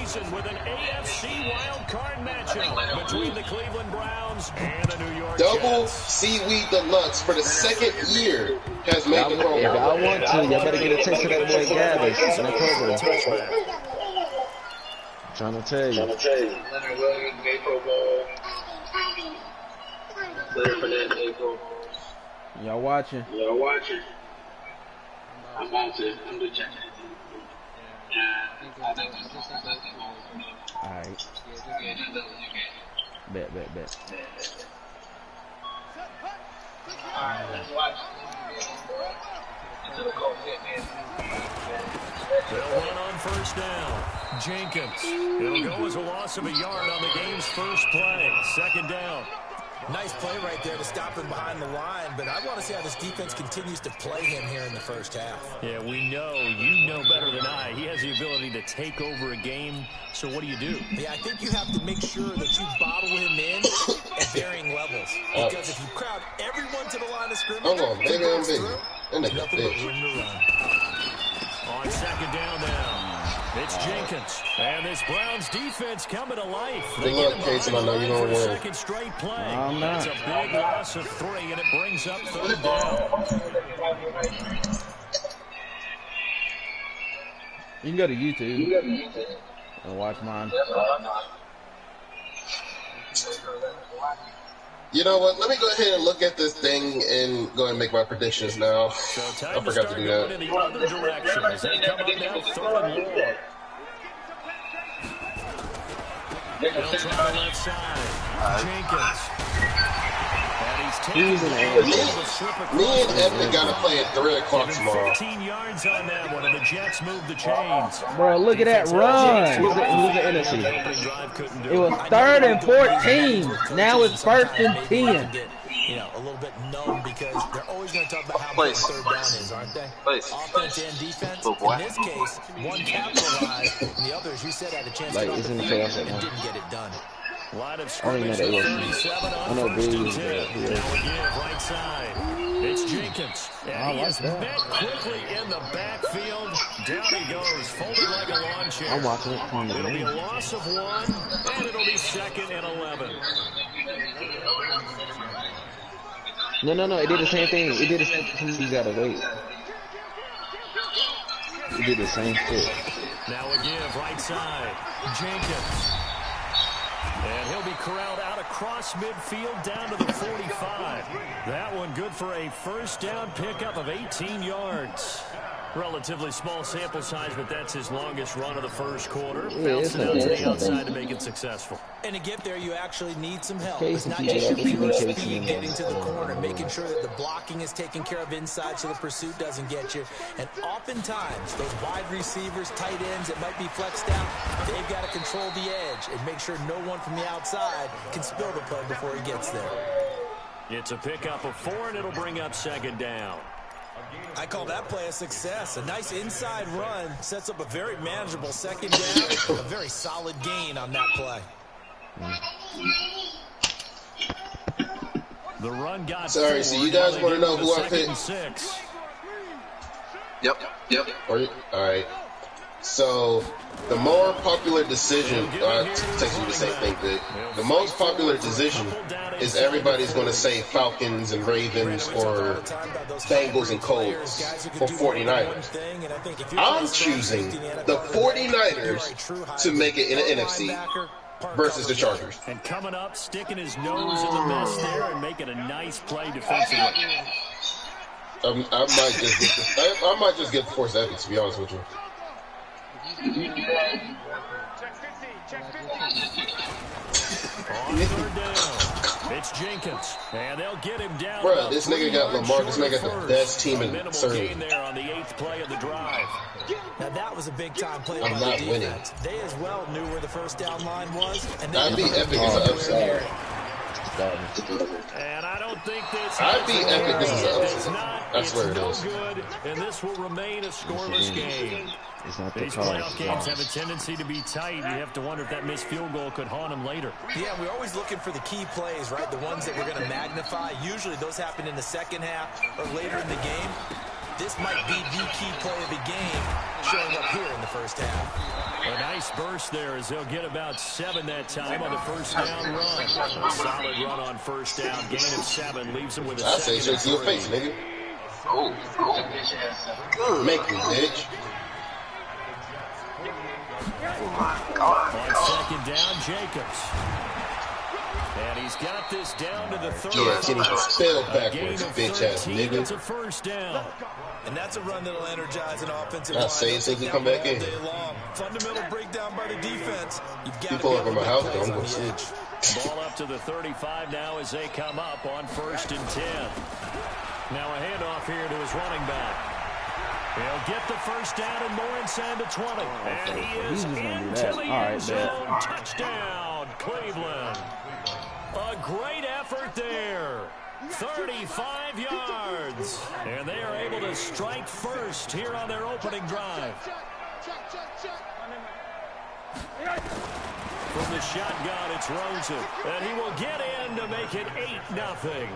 season with an AFC wild card matchup between the Cleveland Browns and the New York Double Seaweed Deluxe for the second year has made the program. If y'all want to, y'all better get a taste of that boy Gavis in the program. I'm trying to tell you. Leonard Williams, April Bowl. Leonard Fernandez, April. Y'all watching? I'm watching. I'm just checking. Alright. Bet. Alright, let's watch. They'll run on first down. Jenkins. It'll go as a loss of a yard on the game's first play. Second down. Nice play right there to stop him behind the line, but I want to see how this defense continues to play him here in the first half. Yeah, we know. You know better than I. He has the ability to take over a game, so what do you do? Yeah, I think you have to make sure that you bottle him in at varying levels. Because if you crowd everyone to the line of scrimmage, nothing but room to run. On second down now. It's Jenkins, and this Browns defense coming to life. Good luck, Casey. I know you don't win. Second straight play. I'm not. It's a big loss of 3, and it brings up third down. You can go to YouTube and watch mine. You know what? Let me go ahead and look at this thing and go ahead and make my predictions now. So I forgot to do that. In the other direction as they come up now, third and long. They'll try the left side. Jenkins. And he's taking Me and Epic got to play at 3 o'clock tomorrow. 15 yards on that one, and the Jets moved the chains. Bro, look at that run. Who's the NFC? It was 3rd and 14. Now it's 1st and 10. You know, a little bit numb because they're always going to talk about how much third down is, aren't they? Offense and defense. In this case, one capitalized, and the other, as you said, had a chance to get off the field and didn't get it done. Line of scrimmage, 37 on first and 10. Now again, right side. It's Jenkins. And he is met quickly in the backfield. Down he goes, folded like a lawn chair. I'm watching it. It'll be a loss of 1, and it'll be 2nd and 11. No. It did the same thing. You gotta wait. It did the same shit. Now again, right side. Jenkins. And he'll be corralled out across midfield down to the 45. That one good for a first down pickup of 18 yards. Relatively small sample size, but that's his longest run of the first quarter. Bouncing out to the outside to make it successful. And to get there, you actually need some help. It's not just your pure speed getting to the corner, making sure that the blocking is taken care of inside so the pursuit doesn't get you. And oftentimes, those wide receivers, tight ends that might be flexed out, they've got to control the edge and make sure no one from the outside can spill the play before he gets there. It's a pickup of 4, and it'll bring up second down. I call that play a success. A nice inside run sets up a very manageable second down. A very solid gain on that play. The run got Sorry, so you guys want to know who I picked? 6. Yep. All right. So, the more popular decision, text you the same thing, Vic. The most popular decision is everybody's going to say Falcons and Ravens or Bengals and Colts for 49ers. I'm choosing the 49ers to make it in the NFC versus the Chargers. And coming up, sticking his nose in the mess there and making a nice play defensively. I might just get Force Epic, to be honest with you. On third down, it's Jenkins, and they'll get him down. Bro, this nigga got Lamar. This nigga got the best team in Surrey. There on the 8th play of the drive. Now that was a big time play I'm by not the winning. defense. They as well knew where the first down line was, and I'd be Epic as an upset. And I don't think this. I'd be Epic. This is an It's upset. not. I swear it is. Good, and this will remain a scoreless game. It's not the These playoff games have a tendency to be tight. You have to wonder if that missed field goal could haunt them later. Yeah, we're always looking for the key plays, right? The ones that we're going to magnify. Usually those happen in the second half or later in the game. This might be the key play of the game showing up here in the first half. A nice burst there as they'll get about 7 that time on the first down run. A solid run on first down. Gain of 7 leaves them with a second. I say straight to your face, nigga. Make me, bitch. On second down, Jacobs. And he's got this down to the 30. Yeah, getting spelled A gain backwards, of bitch ass 13. nigga. It's a first down. And that's a run that'll energize an offensive I line. say it since we come back in. Fundamental breakdown by the defense. You've got You to pull be up able in to my make house, plays I'm on gonna the edge. Ball up to the 35 now as they come up on first and 10. Now a handoff here to his running back. He'll get the first down and more inside the 20. And he is into the end zone. Touchdown, Cleveland. A great effort there. 35 yards. And they are able to strike first here on their opening drive. From the shotgun, it's Rosen. And he will get in to make it 8-0.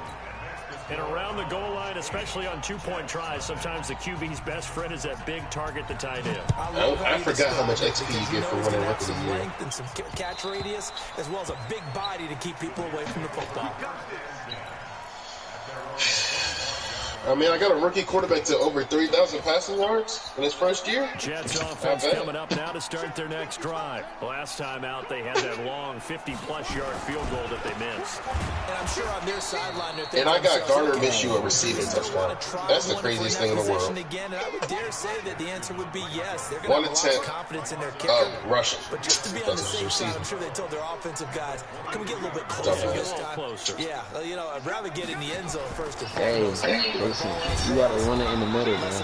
And around the goal line, especially on two-point tries, sometimes the QB's best friend is that big target, the tight end. I forgot how much XP you get for winning Rookie of the Year. Length and some catch radius, as well as a big body to keep people away from the football. I mean, I got a rookie quarterback to over 3,000 passing yards in his first year. Jets offense coming up now to start their next drive. Last time out, they had that long 50-plus yard field goal that they missed. And I'm sure on their sideline, and I got Garner Minshew a receiving touchdown. That's the craziest thing in the world. Again, and I would dare say that the answer would be yes. They're One going to have a lot attempt of confidence in their kicker. Rushing. But just to be on the safe side, I'm sure they told their offensive guys, can we get a little bit closer this time? Yeah, you know, I'd rather get in the end zone first and foremost. Listen, you got to run it in the middle, man.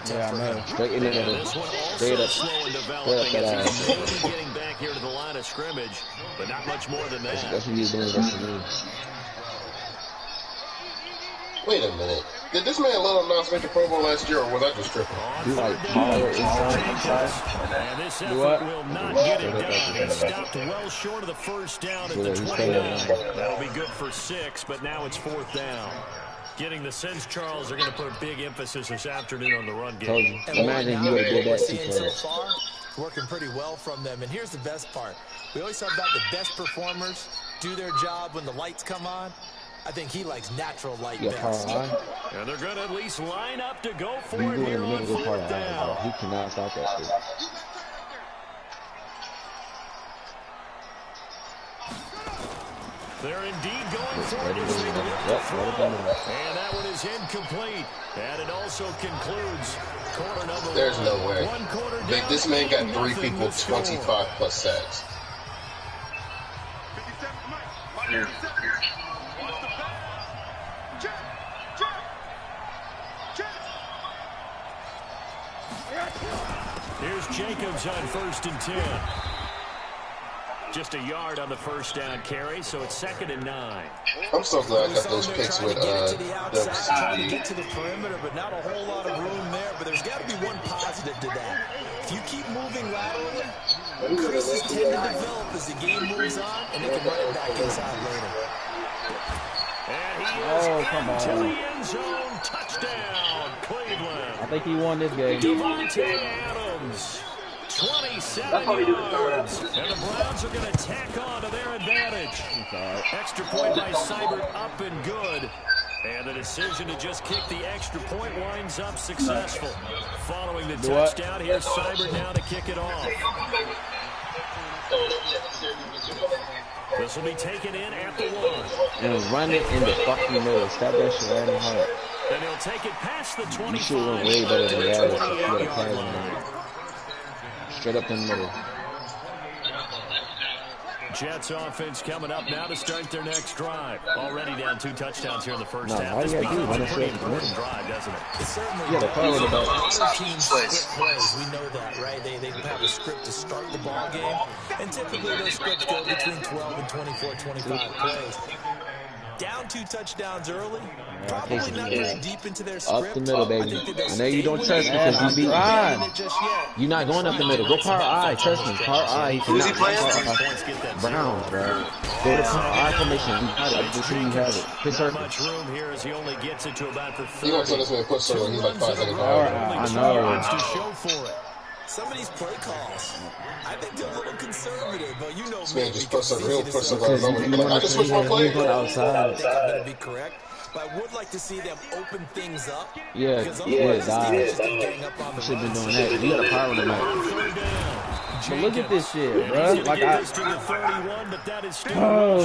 Yeah, I know. Straight in the middle. Straight up. Straight up that ass. Getting back here to the line of scrimmage, but not much more than that. That's what you're doing. That's what you Wait a minute. Did this man Lil Nas make the Pro Bowl last year, or was I just tripping? You like power inside. And this effort will not get it done. He stopped well short of the first down at the 29. That'll be good for 6, but now it's 4th down. Getting the sense, Charles, are going to put a big emphasis this afternoon on the run game. Imagine you would have did that so far, working pretty well from them. And here's the best part. We always talk about the best performers do their job when the lights come on. I think he likes natural light best. And they're going to at least line up to go for it here on 4th down. He cannot stop that shit. They're indeed going for it as they look to throw. And that one is incomplete. And it also concludes quarter number 1. There's no way. One quarter down. Like, this man got 3 people 25+ sacks. Here's Jacobs on 1st and 10. Just a yard on the first down carry, so it's 2nd and 9. I'm so glad I got those picks with trying to get to the perimeter, but not a whole lot of room there. But there's got to be one positive to that. If you keep moving laterally, creases tend to develop as the game moves on, and they can run it back inside later. And he is into the end zone. Touchdown, Cleveland. I think he won this game. Devontae Adams. 27 yards. And the Browns are going to tack on to their advantage. Extra point by Seibert up and good. And the decision to just kick the extra point winds up successful. Following the touchdown, here's Seibert now to kick it off. This will be taken in at the 1. And run it in the fucking middle. Stop that shit right in the heart. And he'll take it past the 25. You should run way better than that. Straight up in the middle. Jets offense coming up now to start their next drive. Already down 2 touchdowns here in the first half. This becomes a pretty important drive, doesn't it? It certainly yeah, other teams script plays. We know that, right? They have a script to start the ball game, and typically those scripts go between 12 and 24, 25 plays. Down 2 touchdowns early. Probably not very deep into their script. Up the middle, baby. I know you don't trust me because you beat Ryan. You're not going up the middle. Go power I. Trust me. Power I. Who's he playing? Browns, bro. Go to power I formation. You got it. Just so you have it. Hit circle. Much room here as he only gets it to about the 30. You don't tell this man put circle. He's like 5 seconds behind. I know. To show for it. Some of these play calls, I think they're a little conservative, but you know, this man just puts a real person Because on you I just switched my play. Outside. I think I'm going to be correct, but I would like to see them open things up. Yeah, because otherwise, yeah, gang up on the should been doing that. You got a power tonight. But look at this shit, bro. Like I. Oh.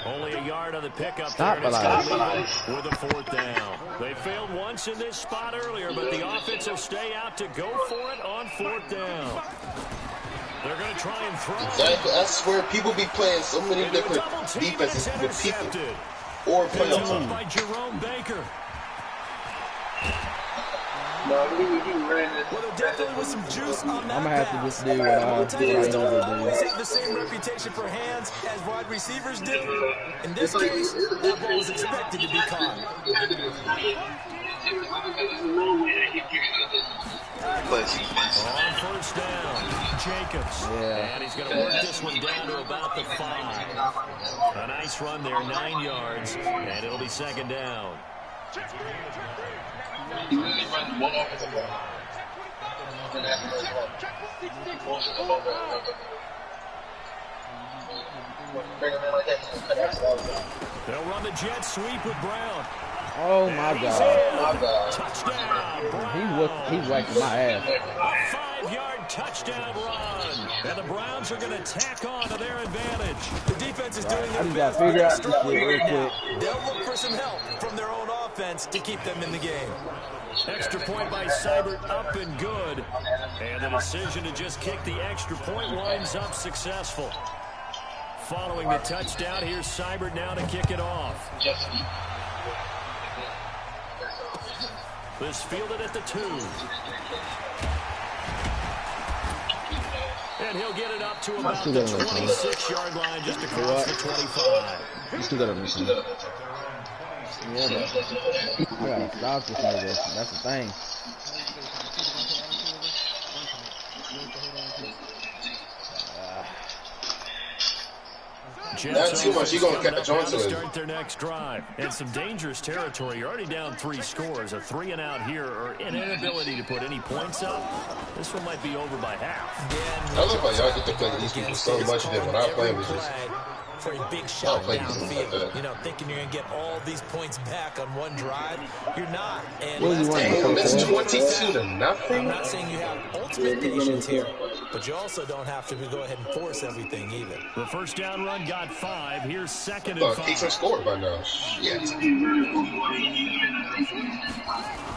Only a yard on the pickup. Stop it, with a 4th down. They failed once in this spot earlier, but the offense will stay out to go for it on 4th down. They're going to try and throw. Exactly. I swear, people be playing so many different defenses with people or playing something. By Jerome Baker. Well, there definitely was some juice on that. I'm gonna have to just do what I always have the same reputation for hands as wide receivers do. In this case, that ball was expected to be caught. On 1st down, Jacobs. And he's going to work this one down to about the 5. A nice run there, 9 yards, and it'll be 2nd down. He really runs one offensive line. They'll run the jet sweep with Brown. Oh my God. Touchdown, Brown. He whacked my ass. A 5-yard touchdown run. And the Browns are going to tack on to their advantage. The defense is doing their I just got to figure out this shit real quick. They'll look for some help from their own offense to keep them in the game. Extra point by Seibert, up and good. And the decision to just kick the extra point winds up successful. Following the touchdown, here's Seibert now to kick it off. This fielded at the 2. And he'll get it up to about the 26-yard line, just across the 25. You still got everything. Yeah, but I gotta stop this nigga. That's the thing. Not too much. You're going to catch on to it. Start their next drive. And some dangerous territory. You're already down 3 scores. A 3-and-out here, or an inability to put any points up. This one might be over by half. I love how y'all get to play these people so much that when I play them, it's just... For a big shot downfield, you know, thinking you're going to get all these points back on one drive, you're not. And damn, it's 22 to nothing. I'm not saying you have ultimate patience here, but you also don't have to go ahead and force everything either. The 1st down run got 5. Here's 2nd and 5. Keeps him scored by now. Shit.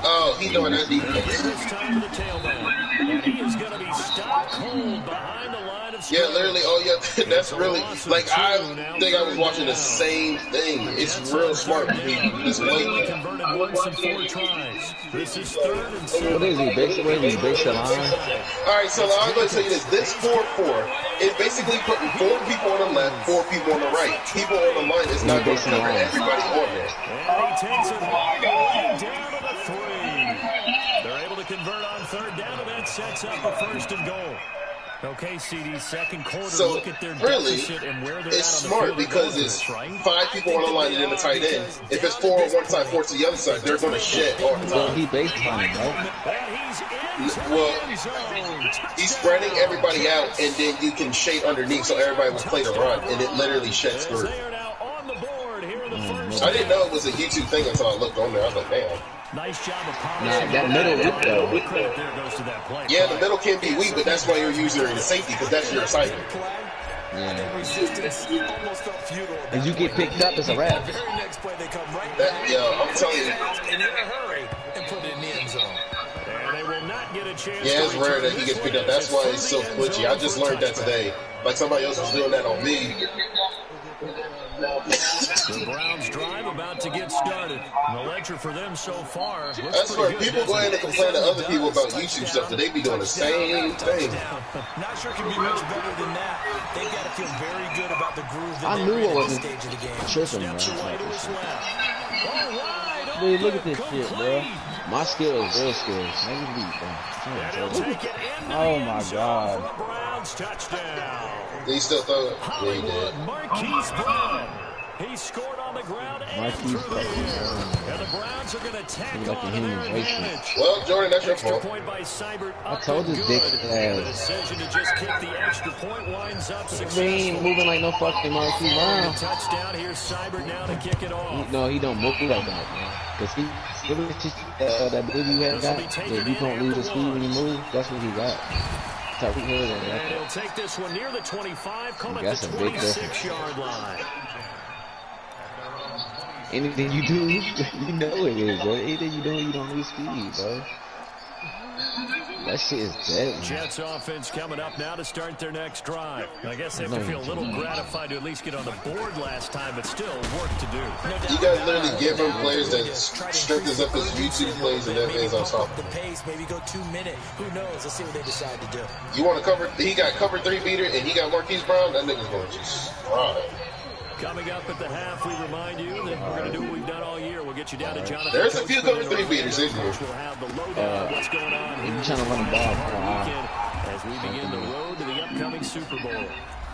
Oh, he's doing that defense. This time to the tailback. And he is going to be stopped cold behind the line of scrimmage. Yeah, literally. Oh, yeah. That's really... Like, I think I was watching the same thing. It's real smart to be this late. Converted once in 4 tries. This is 3rd and 7. What is he? Basically, he based the line. All right, so I'm going to tell you this. This 4-4 is basically putting 4 people on the left, 4 people on the right. People on the line is not going to cover everybody on there. And he takes it all the way down to the 3. They're able to convert on 3rd down, and that sets up a 1st and goal. Okay, CD's 2nd quarter. So, look at their really, deficit and where they're it's at on smart the field because it's 5 people on the line and then the tight end. If it's 4 on one side, 4 to the other side, they're going to shed all the Well, time. he based on it, right? Well, he's spreading everybody out, and then you can shade underneath so everybody will play the run, and it literally sheds through. I didn't know it was a YouTube thing until I looked on there. I was like, damn. Nice job of polishing. That middle weak, though. There goes to that play. Yeah, the middle can be weak, but that's why you're using the safety, because that's your assignment. Yeah. As you get picked up, it's a wrap. Yeah, I'm telling you. In a hurry and put it in the end zone. And they will not get a chance. Yeah, it's rare that he gets picked up. That's why it's so glitchy. I just learned that today. Like somebody else was doing that on me. The Browns drive about to get started. The ledger for them so far. That's where people go ahead and complain to other people about YouTube stuff, that they be doing the same thing. Not sure it can be much better than that. They've got to feel very good about the groove that I knew it wasn't stage of the game. tripping, man. Dude, look at this shit, bro. My skills, real skills. Maybe beat, bro. Oh my God. Did he still throw it? Yeah, he did. Marquise Brown. He scored on the ground and through the air. And the Browns are going to tack on to their advantage. Well, Jordan, that's your fault. Point by Seibert. I told this dick The decision to just kick the extra point winds up successful. He ain't moving like no fucking Marquise Brown. Touchdown. Here's Seibert now to kick it off. No, he don't move like that, man. Because he, that booty you had got, that you don't lose the speed when you move, that's what he got. And he'll take this one near the 25, call it the 26-yard line. Anything you do, you know it is, bro. Anything you do, you don't lose speed, bro. That shit is dead. Jets offense coming up now to start their next drive. I guess they have to feel a little gratified to at least get on the board last time, but still work to do. You guys literally give him players that strengthens up his YouTube plays and that is on top. The pace, maybe go 2 minute. Who knows? Let's see what they decide to do. You want to cover? He got cover 3 beater and he got Marquise Brown. That nigga's going to just ride. Coming up at the half, we remind you that we're going to do what we've done all year. We'll get you down to Jonathan. There's a few cover 3 beaters in here. We'll have the lowdown of what's going on here. He's trying to run the ball. As we begin the road to the upcoming Super Bowl.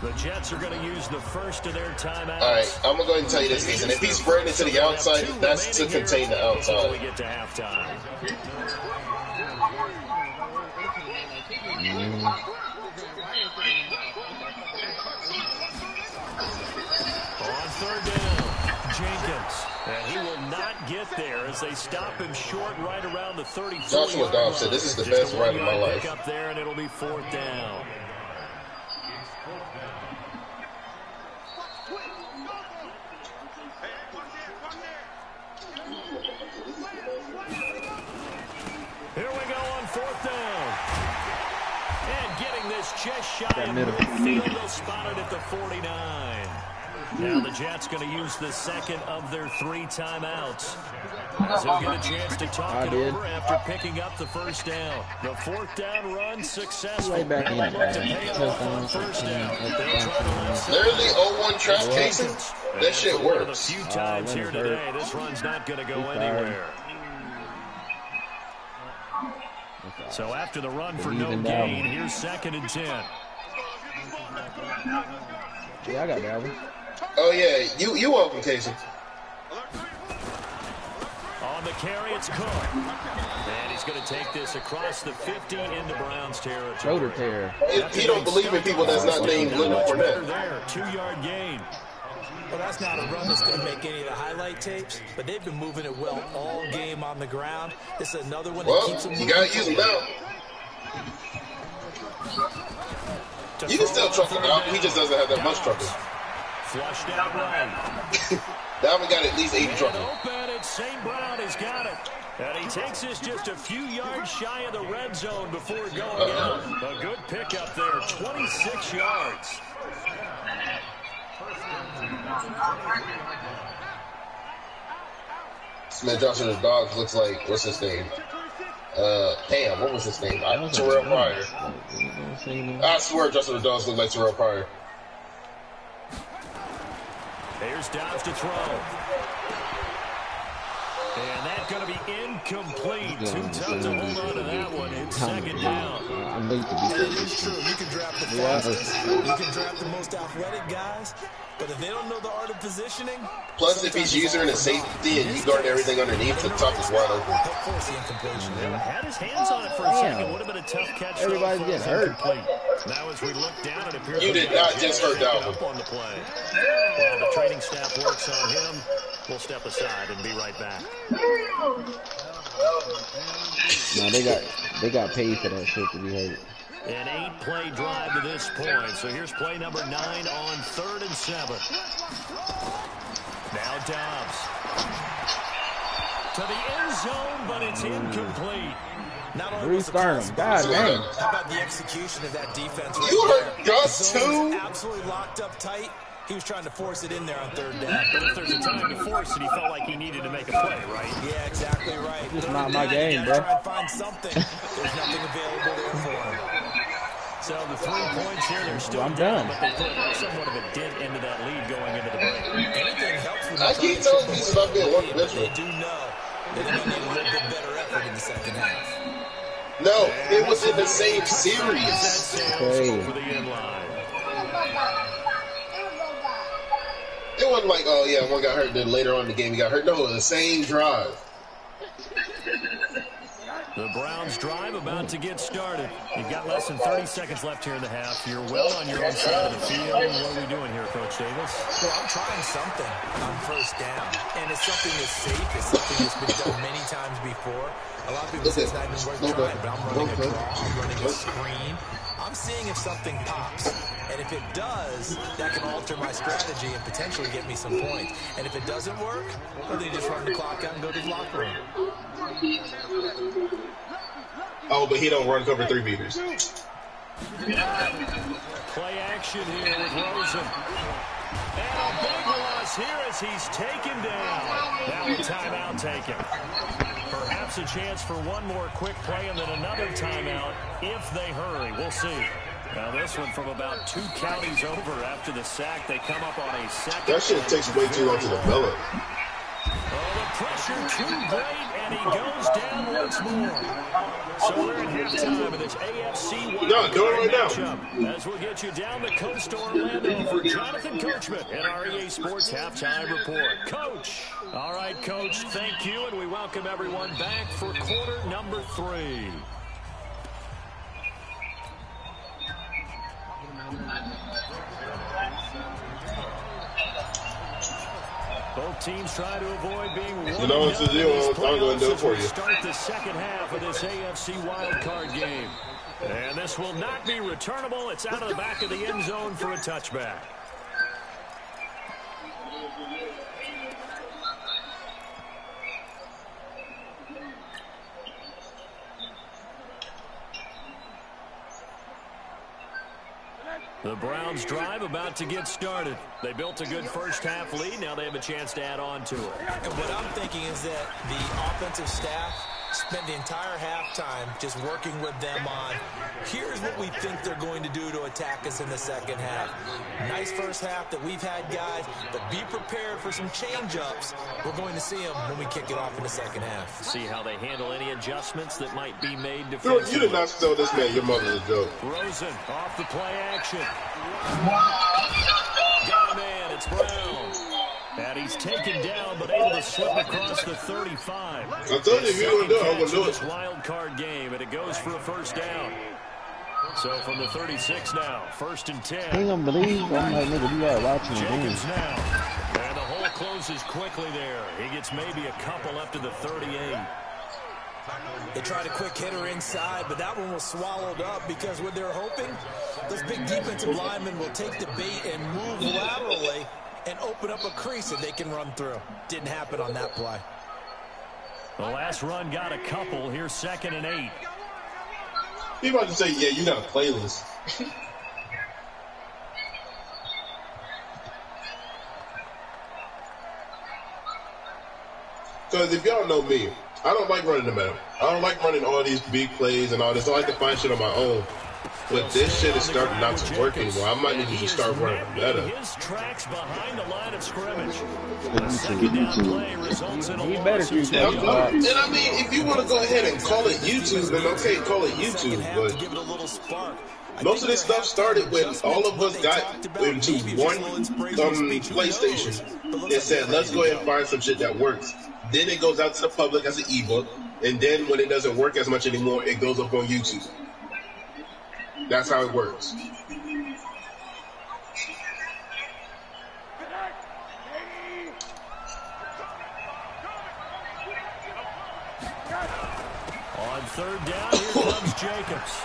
The Jets are going to use the first of their timeouts. All right, I'm going to go ahead and tell you this, Ethan. If he's spreading it to the outside, that's to contain the outside. We get to halftime. On third down, Jenkins. And he will not get there as they stop him short right around the 34. Joshua Dobbs said, this is the best ride of my life. Up there, and it'll be 4th down. Here we go on 4th down. And getting this just shy of midfield, they'll spot it at the 49. Now the Jets going to use the second of their 3 timeouts. As he'll get a chance to talk it over after picking up the first down. The 4th down run successful. Right back in. Literally 0-1 trap casing. That shit works. A few times here today. This run's not going to go anywhere. So after the run for no gain, here's 2nd and 10. Yeah, I got that one. Oh yeah, you welcome, Casey. On the carry, it's Cook. And he's going to take this across the 50 into Browns territory. Shoulder tear. If you don't believe in people that's not named Leonard Fournette. There, 2-yard gain. Well, that's not a run that's going to make any of the highlight tapes, but they've been moving it well all game on the ground. This is another one that keeps them moving. You got to use them now. You can still truck him out. He just doesn't have that much trucking. Flushed out right. Dalvin got at least 80 trucking. Open, it's St. Brown has got it. And he takes this just a few yards shy of the red zone before going out. A good pickup there, 26 yards. Smith Johnson, his dogs looks like, what's his name? Damn, what was his name? Terrell Pryor. I swear Justin the Dogs look like Terrell Pryor. Here's Dobbs to throw. And that's going to be incomplete. Too tough to hold on to that one. It's 2nd down. I'm late to be it is true. You can draft the fastest. You can draft the most athletic guys. But if they don't know the art of positioning... Plus, if he's using a safety and you guard everything underneath, the top is wide open. Had his hands on it for a second. Would have been a tough catch. Everybody's getting hurt. Now as we look down, it appears you did not just hurt Dalvin. On the play. While the training staff works on him, we'll step aside and be right back. No, they got paid for that shit to be hurt. An 8-play drive to this point. So here's play number 9 on 3rd and 7. Now Dobbs. To the end zone, but it's incomplete. Not only was the God dang. How about the execution of that defense? Right you there? heard Gus too? Absolutely locked up tight. He was trying to force it in there on 3rd down. But if there's a time to force it, he felt like he needed to make a play, right? Yeah, exactly right. It's not my game, bro. Try and find something. There's nothing available there for him. So the 3 points here, they're still I'm down, done. but they put somewhat of a dent into that lead going into the break. Anything helps with I keep telling you he's about being one-dimensional. They do know that they're going to need a little bit better effort in the second half. No, it was in the same series. For the end line. It wasn't like, oh yeah, one got hurt, then later on in the game he got hurt. No, the same drive. The Browns drive about to get started. You've got less than 30 seconds left here in the half. You're well on your own side of the field. What are we doing here, Coach Davis? Well, I'm trying something on first down, and it's something that's safe. It's something that's been done many times before. A lot of people say it's not even worth trying, but I'm running a draw, I'm running a screen. I'm seeing if something pops, and if it does, that can alter my strategy and potentially get me some points. And if it doesn't work, well, then you just run the clock out and go to the locker room. Oh, but he don't run cover 3 beaters. Play action here with Rosen. And a big loss here as he's taken down. Now a timeout taken. Perhaps a chance for one more quick play and then another timeout if they hurry. We'll see. Now this one from about 2 counties over after the sack. They come up on a second. That shit takes way too long to develop. Oh, the pressure too great, and he goes down once more. So we're at halftime of this AFC Wild Card matchup. As we'll get you down the coast to Orlando for Jonathan Coachman and our EA Sports Halftime Report. Coach. All right, Coach, thank you, and we welcome everyone back for quarter number 3. Both teams try to avoid being one. You know it's a deal. I'm going to do it for you. Start the second half of this AFC wildcard game. And this will not be returnable. It's out of the back of the end zone for a touchback. The Browns drive about to get started. They built a good first half lead. Now they have a chance to add on to it. And what I'm thinking is that the offensive staff spent the entire halftime just working with them on, here's what we think they're going to do to attack us in the second half. Nice first half that we've had, guys, but be prepared for some change-ups. We're going to see them when we kick it off in the second half. See how they handle any adjustments that might be made defensively. You did not tell this man your mother's a joke. Rosen off the play action. Got a man, it's Brown. And he's taken down, but able to slip across the 35. I told you if you were going to do it, I would do it. Wild card game, and it goes for a first down. So from the 36 now, 1st and 10. I ain't gonna believe I'm like, nigga, you are watching the game. Jacobs now. And the hole closes quickly there. He gets maybe a couple up to the 38. They tried a quick hitter inside, but that one was swallowed up because what they're hoping, those big defensive linemen will take the bait and move laterally and open up a crease that they can run through. Didn't happen on that play. The last run got a couple. Here's 2nd and 8. He about to say, yeah, you got a playlist. Because if y'all know me, I don't like running the middle. I don't like running all these big plays and all this. I like to find shit on my own. But this shit is starting not to work anymore. I might need to just start running better. His tracks behind the line of scrimmage. The second down play results in a loss. And I mean, if you want to go ahead and call it YouTube, then okay, call it YouTube. But most of this stuff started when all of us got into one PlayStation and said, let's go ahead and find some shit that works. Then it goes out to the public as an ebook. And then when it doesn't work as much anymore, it goes up on YouTube. That's how it works. On 3rd down, here comes Jacobs.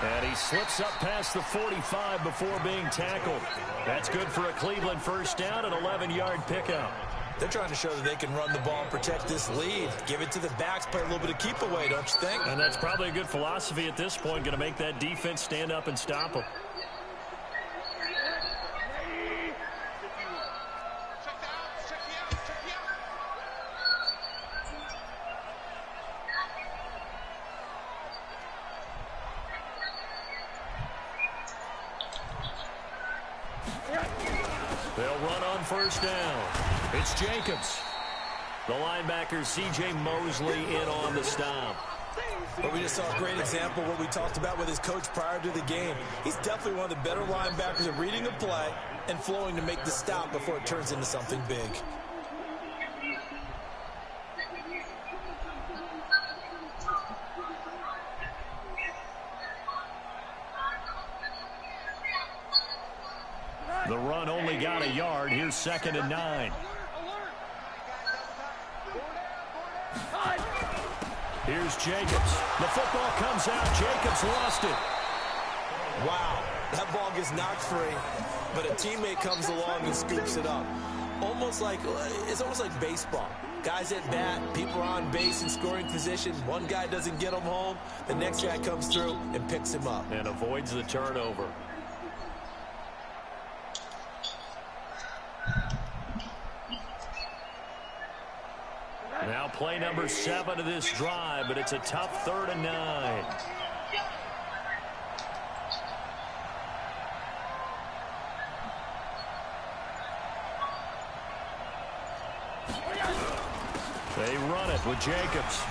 And he slips up past the 45 before being tackled. That's good for a Cleveland first down, an 11-yard pickup. They're trying to show that they can run the ball and protect this lead. Give it to the backs, play a little bit of keep away, don't you think? And that's probably a good philosophy at this point, going to make that defense stand up and stop them. They'll run on first down. It's Jacobs. The linebacker, C.J. Mosley, in on the stop. But we just saw a great example of what we talked about with his coach prior to the game. He's definitely one of the better linebackers at reading a play and flowing to make the stop before it turns into something big. The run only got a yard. Here's 2nd and 9. Here's Jacobs. The football comes out. Jacobs lost it. Wow, that ball gets knocked free, but a teammate comes along and scoops it up. It's almost like baseball. Guys at bat, people are on base in scoring position. One guy doesn't get him home. The next guy comes through and picks him up. And avoids the turnover. Now play number 7 of this drive, but it's a tough 3rd and 9. They run it with Jacobs.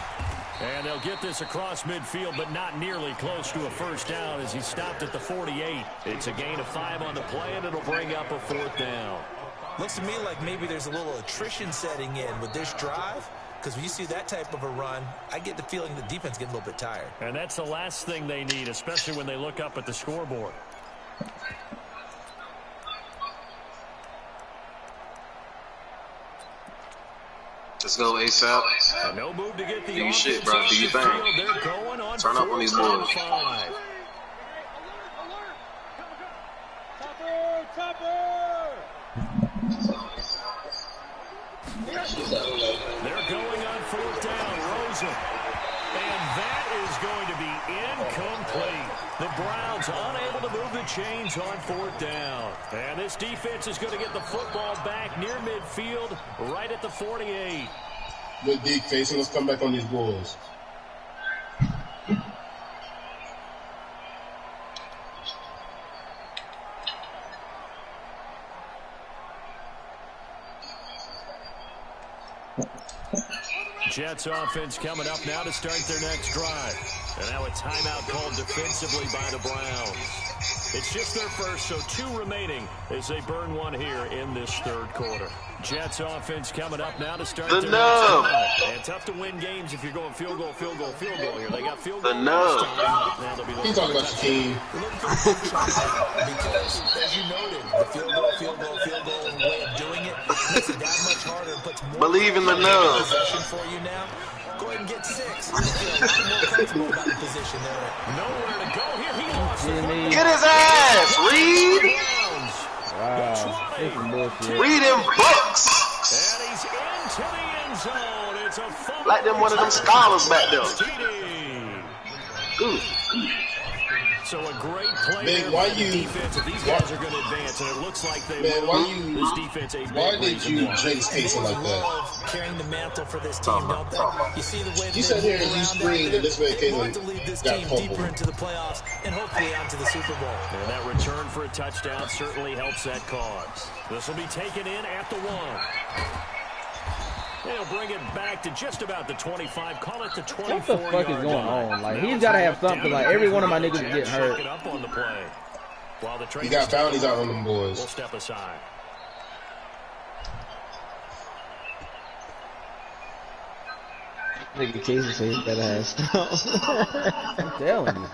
And they'll get this across midfield, but not nearly close to a first down as he stopped at the 48. It's a gain of 5 on the play, and it'll bring up a 4th down. Looks to me like maybe there's a little attrition setting in with this drive, because when you see that type of a run, I get the feeling the defense getting a little bit tired. And that's the last thing they need, especially when they look up at the scoreboard. Let's go, ASAP. No move to get the do your shit, bro. Do your thing. Turn up on these boys. They're going on 4th down. Rosen. And that is going to be incomplete. The Browns unable to move the chains on 4th down. And this defense is going to get the football back near midfield, right at the 48. Good deep facing. Let's come back on these boys. Jets offense coming up now to start their next drive. And now a timeout called defensively by the Browns. It's just their first, so 2 remaining as they burn one here in this 3rd quarter. Jets offense coming up now to start their next drive. And tough to win games if you're going field goal here. They got field goal. He's talking about the team. Because, as you noted, the field goal way of doing it makes it that much harder and puts more believe in the nub for you now. Go ahead and get 6. I feel a lot more comfortable about the position there. Nowhere to go here. He lost the football. Get his ass, Reed. Wow. Read him books. And he's into the end zone. It's a fumble. Like them one of them scholars back there. Ooh. So a great play Man, there why by you, the defense. If these guys are going to advance, and it looks like they man, will. This defense a why did you Jace Casey like that? Love carrying the mantle for this team, don't they? You see the way You sat here and you screamed, and this man they came want and to lead this got team fumbled. deeper into the playoffs and hopefully onto the Super Bowl. And that return for a touchdown certainly helps that cause. This will be taken in at the 1. They'll bring it back to just about the 25. Call it the 24. What the fuck is going on? Like, he's got to have something. Like, every one of my niggas is getting hurt. Up on the play. While the He got bounties out on them boys. We'll step aside. Nigga Casey said he's better have stuff. I'm telling you.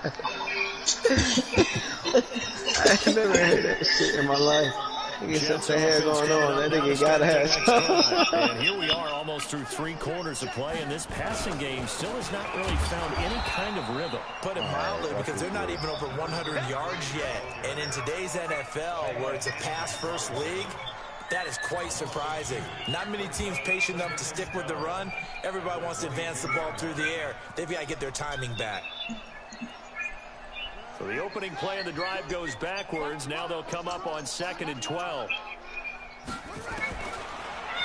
I never heard that shit in my life. Nigga, something here going on. That nigga gotta have stuff. And here we are almost through 3 quarters of play, and this passing game still has not really found any kind of rhythm. Put it mildly, because they're not even over 100 yards yet. And in today's NFL, where it's a pass-first league, that is quite surprising. Not many teams patient enough to stick with the run. Everybody wants to advance the ball through the air. They've got to get their timing back. So the opening play of the drive goes backwards. Now they'll come up on 2nd and 12.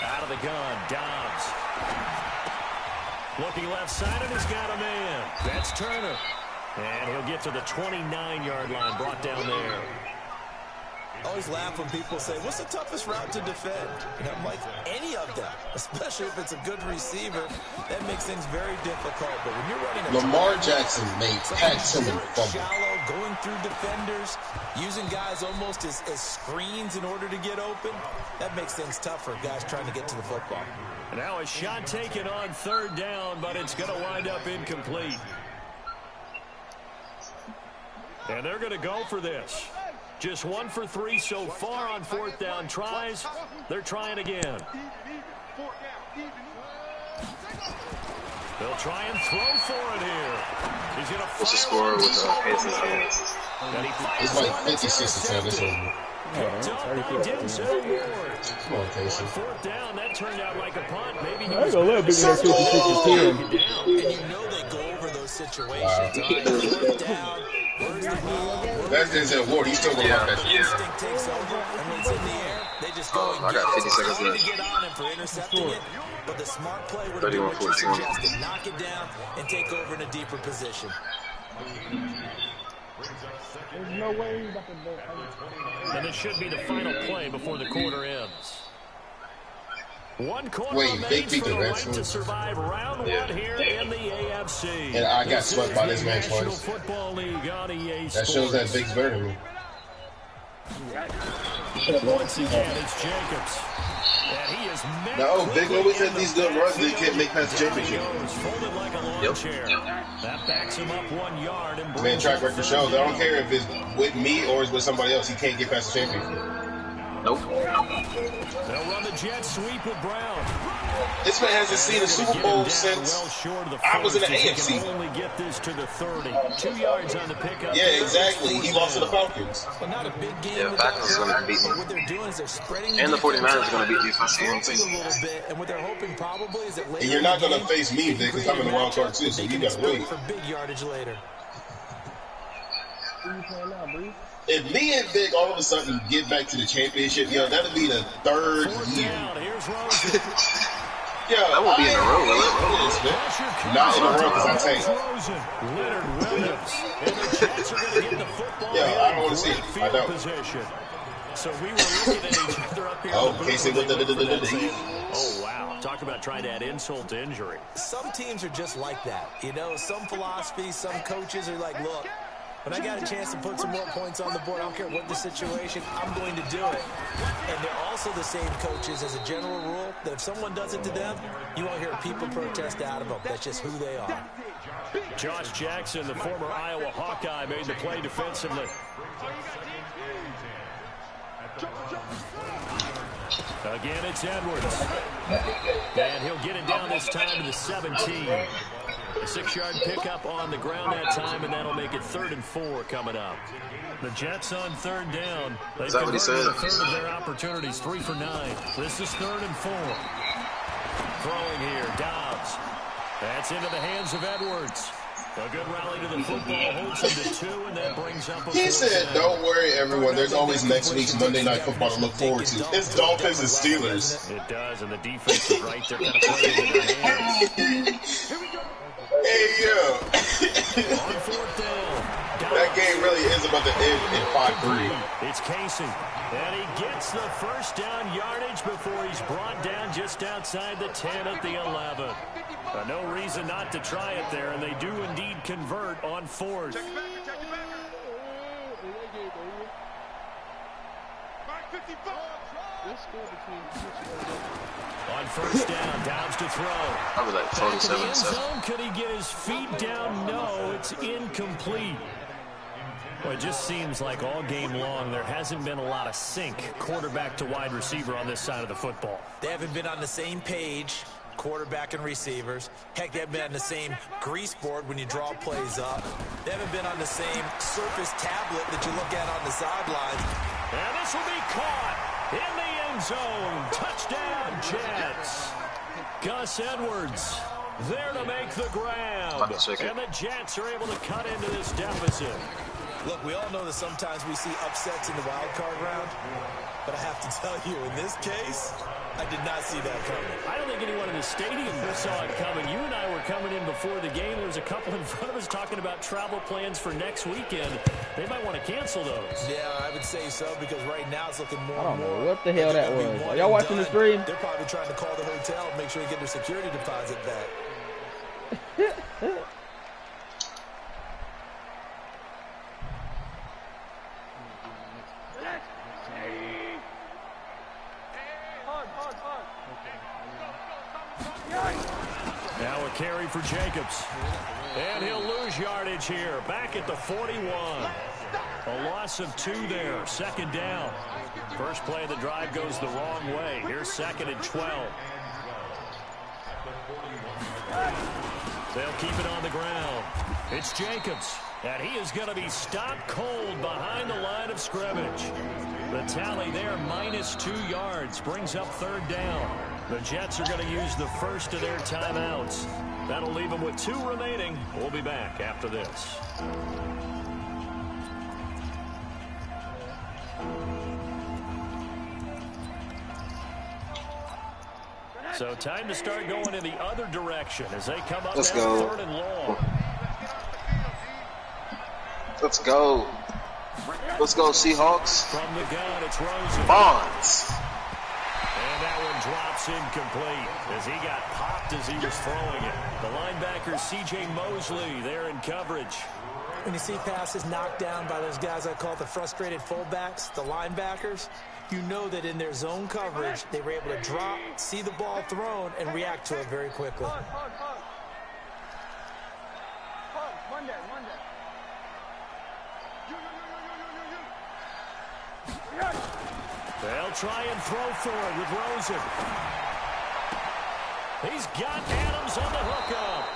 Out of the gun, Dobbs. Looking left side, and he's got a man. That's Turner. And he'll get to the 29-yard line, brought down there. I always laugh when people say, what's the toughest route to defend? And I'm like, any of them, especially if it's a good receiver. That makes things very difficult. But when you're running a Lamar Jackson made Pat Simmons fumble. shallow going through defenders, using guys almost as screens in order to get open. That makes things tough for guys trying to get to the football. Now a shot taken on 3rd down, but it's going to wind up incomplete. And they're going to go for this. Just 1 for 3 so far on 4th down tries. They're trying again. They'll try and throw for it here. He's going to fire. What's the score with the Pacers hands? It's like 56-10 this over. Come on, Casey. 4th down, that turned out like a punt. Maybe he I ain't gonna let big that 56-10. And you know they go over those situations. Right? 4th down. That's Denzel Ward. He's still going to that shit. Instinct takes over, and when it's in the air, they just go and I got 50 seconds left. get on him for intercepting it. But the smart play would have been what you suggested. Knock it down and take over in a deeper position. There's no way he's about to do. And it should be the final play before the quarter ends. 1 quarter remains for the right to survive round 1 here in the AFC. And I got swept by this man twice. That shows that Vic's better than me. Once again, it's Jacobs. And he is no, Vic always had these good runs that he can't make past the championship. Folded like a lawn chair. That backs him up 1 yard. And man, track record shows. I don't care if it's with me or it's with somebody else. He can't get past the championship. Nope. They'll run the jet sweep with Brown. This man hasn't seen a Super Bowl since I was in the AFC. Only get this to the 30. 2 yards on the pickup. Yeah, exactly. He lost to the Falcons. Well, not a big game. Yeah, Falcons are going to beat me. What they're doing is they're spreading and the 49ers are going to beat me if I see one a little bit, and what they're hoping probably is that later. And you're not going to face me, Vic, because I'm in the wild card too, so you got to wait. For big yardage later. If me and Vic all of a sudden get back to the championship, yo, that'll be the 3rd year. Yeah, that won't be in a row, will it? Not in a row, because I tanked. Yeah, I don't want to see it. I don't. So we were looking at each other up here. Oh, Casey with the oh, wow. Talk about trying to add insult to injury. Some teams are just like that. You know, some philosophies, some coaches are like, look, when I got a chance to put some more points on the board, I don't care what the situation, I'm going to do it. And they're also the same coaches as a general rule that if someone does it to them, you won't hear people protest out of them. That's just who they are. Josh Jackson, the former Iowa Hawkeye, made the play defensively. Again, it's Edwards. And he'll get it down this time to the 17. A 6-yard pickup on the ground that time, and that'll make it 3rd and 4 coming up. The Jets on 3rd down. They've converted a third of their opportunities, 3 for 9. This is 3rd and 4. Throwing here, Dobbs. That's into the hands of Edwards. A good rally to the football, holds him to 2, and that brings up a He said, don't worry, everyone. There's always next week's Monday Night Football to look forward to. It's Dolphins and Steelers. It does, and the defense is right there, kind of playing into their hands. Hey, yo. On 4th down. That game really is about to end in 5-3. It's Casey. And he gets the 1st down yardage before he's brought down just outside the 10 at the 11. No reason not to try it there, and they do indeed convert on 4th. On 1st down, Dobbs to throw. Probably like 47-7. Could he get his feet down? No, it's incomplete. Well, it just seems like all game long there hasn't been a lot of sync quarterback to wide receiver on this side of the football. They haven't been on the same page, quarterback and receivers. Heck, they haven't been on the same grease board when you draw plays up. They haven't been on the same surface tablet that you look at on the sidelines. And this will be caught in the end zone. Touchdown, Jets. Gus Edwards there to make the grab. And the Jets are able to cut into this deficit. Look, we all know that sometimes we see upsets in the wild card round, but I have to tell you, in this case, I did not see that coming. I don't think anyone in the stadium saw it coming. You and I were coming in before the game. There was a couple in front of us talking about travel plans for next weekend. They might want to cancel those. Yeah, I would say so, because right now it's looking more I and don't more. know what the hell that was. Are y'all watching the stream? They're probably trying to call the hotel and make sure they get their security deposit back. carry for Jacobs. And he'll lose yardage here. Back at the 41. A loss of 2 there. Second down. First play of the drive goes the wrong way. Here's 2nd and 12. They'll keep it on the ground. It's Jacobs. And he is going to be stopped cold behind the line of scrimmage. The tally there, -2 yards, brings up 3rd down. The Jets are going to use the first of their timeouts. That'll leave them with 2 remaining. We'll be back after this. So time to start going in the other direction as they come up now 3rd and long. Let's go. Let's go, Seahawks. From the gun, it's Rosen. Bonds. And that one drops incomplete as he got popped as he was throwing it. The linebacker, C.J. Mosley, there in coverage. When you see passes knocked down by those guys I call the frustrated fullbacks, the linebackers, you know that in their zone coverage, they were able to drop, see the ball thrown, and react to it very quickly. They'll try and throw for it with Rosen. He's got Adams on the hookup.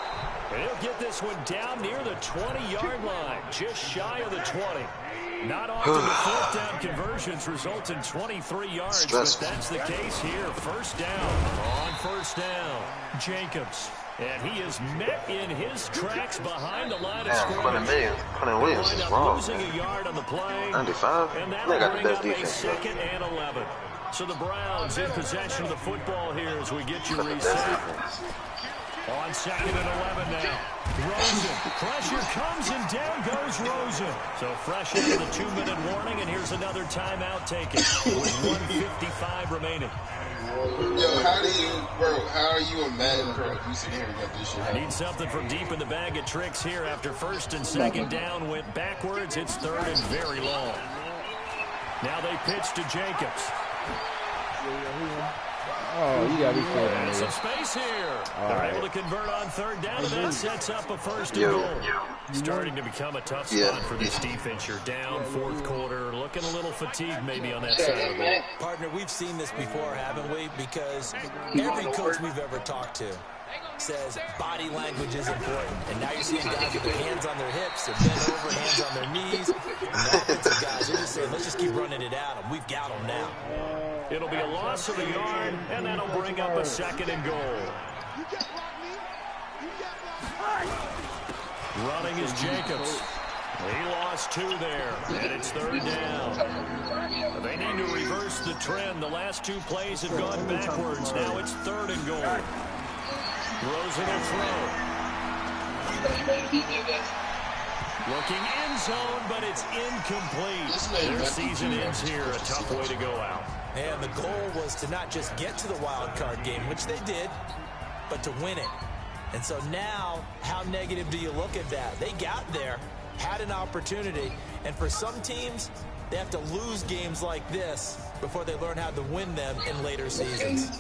And he'll get this one down near the 20-yard line, just shy of the 20. Not often the 4th down conversions result in 23 yards, but that's the case here. First down. On first down, Jacobs. And he is met in his tracks behind the line of scrimmage. Quentin Williams is wrong. Losing a yard on the play. 95. And They that'll got the bring best up a defense. 2nd and 11. So the Browns in possession of the football here as we get you reset. On 2nd and 11 now. Rosen. Pressure comes and down goes Rosen. So fresh out of the 2-minute warning, and here's another timeout taken with 1:55 remaining. Yo, how are you a Madden pro if you sit here and got this shit happen? Need something from deep in the bag of tricks here after 1st and 2nd down went backwards. It's 3rd and very long. Now they pitch to Jacobs. Oh, you gotta be kidding me. And some space here. They're able to convert on 3rd down, and that sets up a 1st and goal. Starting to become a tough spot for this defense. You're down 4th quarter, looking a little fatigued maybe on that side of the ball. Partner, we've seen this before, haven't we? Because every coach we've ever talked to says body language is important. And now you're seeing guys with their hands on their hips, they're bent over, hands on their knees. And the offensive guys are just saying, let's just keep running it at them. We've got them now. It'll be a loss of a yard, and that'll bring up a 2nd and goal. Running is Jacobs. He lost 2 there, and it's 3rd down. They need to reverse the trend. The last 2 plays have gone backwards. Now it's 3rd and goal. Rosen will throw. Looking end zone, but it's incomplete. Their season ends here. A tough way to go out. And the goal was to not just get to the wild card game, which they did, but to win it. And so now, how negative do you look at that? They got there, had an opportunity, and for some teams, they have to lose games like this before they learn how to win them in later seasons.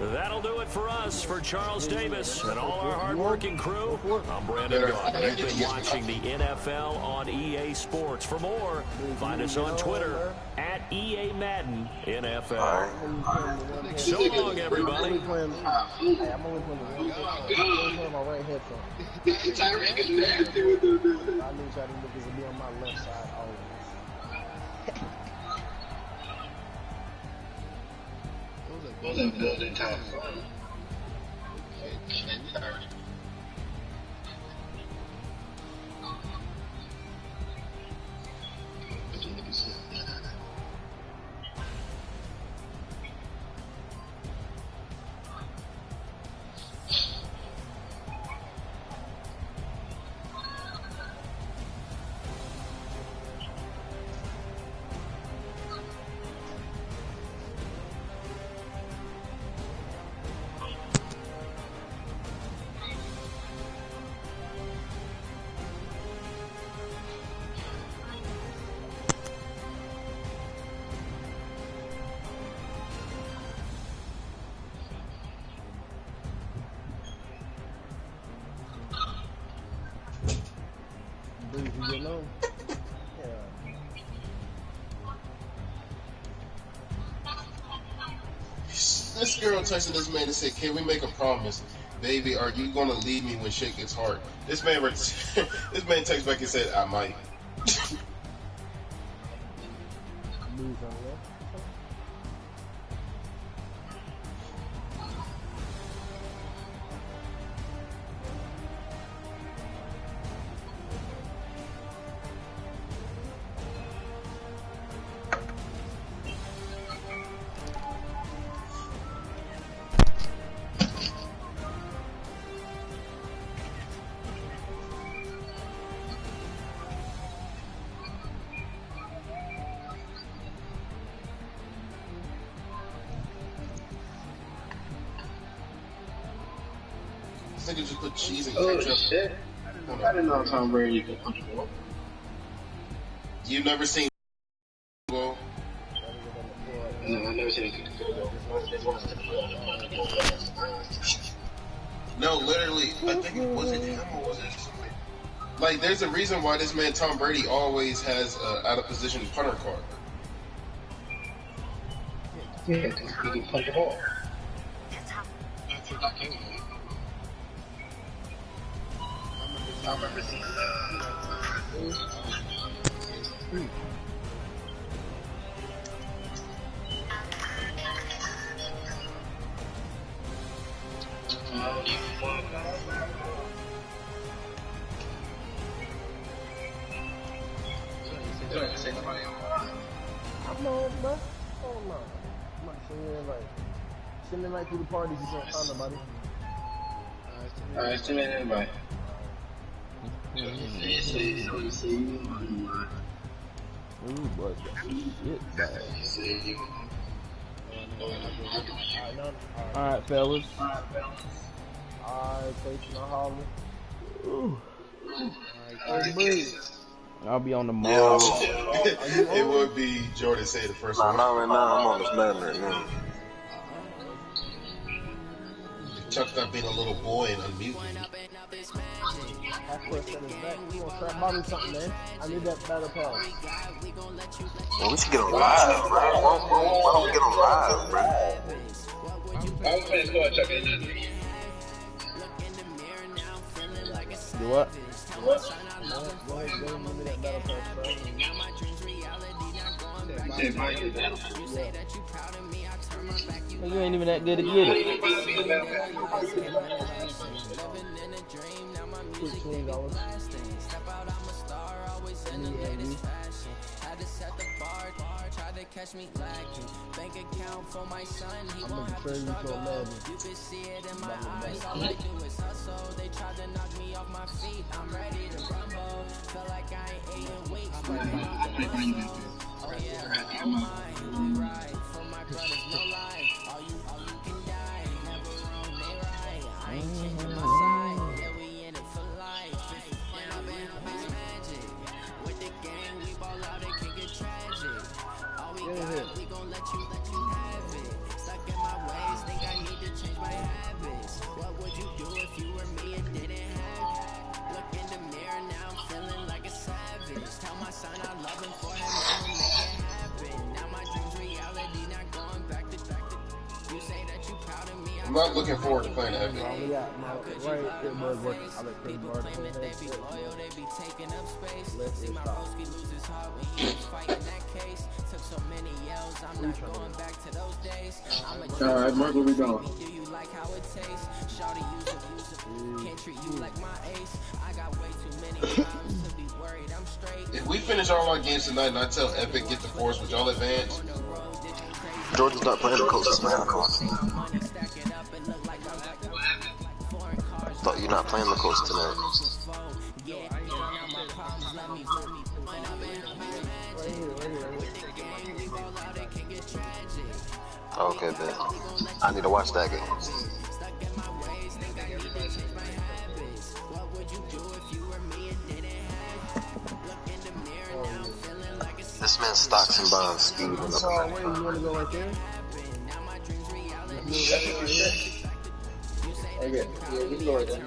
That'll do it for us. For Charles Davis and all our hard-working crew, I'm Brandon Gaudin. You've been watching the NFL on EA Sports. For more, find us on Twitter at EA Madden NFL. So long, everybody. I'm only playing my right headphone. Tyreek is nasty with the. I knew y'all niggas would be on my left side always. What was that building time? This girl texted this man and said, "Can we make a promise, baby? Are you gonna leave me when shit gets hard?" This man, this man texted back and said, "I might." This nigga just put cheese and ketchup. Oh shit! I didn't know Tom Brady could punch a ball. You've never seen go? No, I never seen it go. No, literally, I think it wasn't him or was it somebody? Like, there's a reason why this man Tom Brady always has out of position punter card. Yeah, because he can punch a ball. That's what I came with. I remember seeing I'm on, bro. Oh no. I'm not saying like sending right through the parties. You can't find nobody. Alright, send me an invite. Ooh, boy, shit bad. Alright, fellas. Alright, facing the holler. Ooh. Hey, breathe. I'll be on the mall. It would be Jordan say the first one. Not right now. I'm on this bed right now. Chuck stop being a little boy and unmute me. You gonna start modeling something, man? I need that battle pass. Well, we should get on live, bro. Why don't we get on live, bro? I was playing squad Chuck in that. Do what? You ain't even that good to get it. Catch me lacking. Bank account for my son. He won't have to struggle. You can see it in my eyes. All I do is hustle. They tried to knock me off my feet. I'm ready to rumble. Feel like I ain't 8 in weeks. Oh yeah, oh my. We ride for my brothers, no lie. All you can die. Never wrong, they right. I ain't changing my side. Yeah, we in it for life. When I've been magic. With the gang, we ball out. It can get tragic. We gon' let you have it. Stuck in my ways, think I need to change my habits. What would you do if you were me and didn't have it? Look in the mirror now, I'm feeling like a savage. Tell my son I love him for him, I'ma make it happen. Now my dreams reality, not going back to. You say that you proud of me. I'm not looking forward to playing Epic. People claim that they be loyal, they be taking up space. See my broski lose his heart when he was fighting that case. Took so many yells, I'm not going back to those days. Alright, Mark, where we going? Do you like how it tastes? Shawty, use it. Can't treat you like my ace. I got way too many problems to be worried. I'm straight. If we finish all our games tonight and I tell Epic get the force, would y'all advance? Jordan's not playing the coach, man. Thought you're not playing the coach tonight. Okay, then. I need to watch that game. This man's stocks and bonds speed went up. You wanna go right there? Okay, yeah, we can go right there.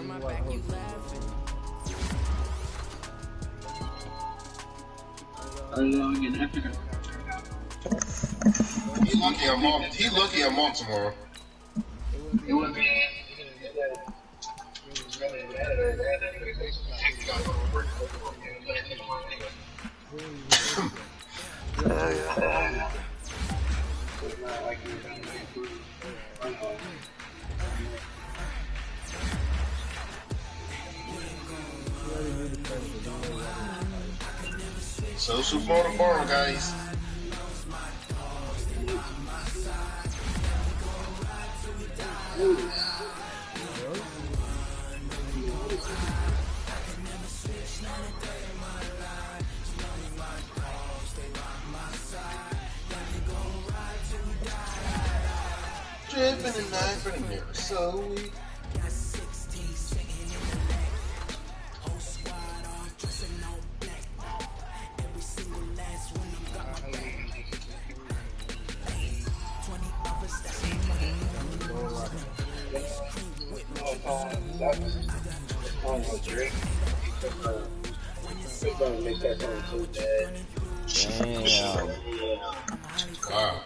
I don't know, again, Africa. He lucky I'm off tomorrow. It would be. So Super Bowl tomorrow, guys. Dripping and knife in the mirror, so we. Damn. Wow.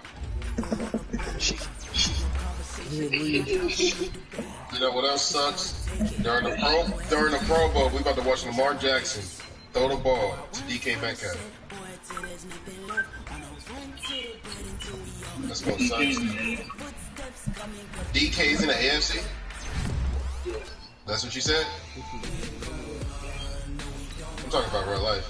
You know what else sucks? During the Pro Bowl, we about to watch Lamar Jackson throw the ball to DK Metcalf. That's gonna suck. DK's in the AFC? That's what you said? I'm talking about real life.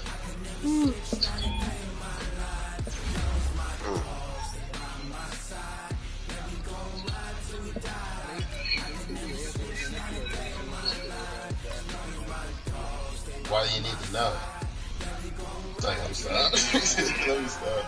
Why do you need to know? It's like, let me stop. Let me stop.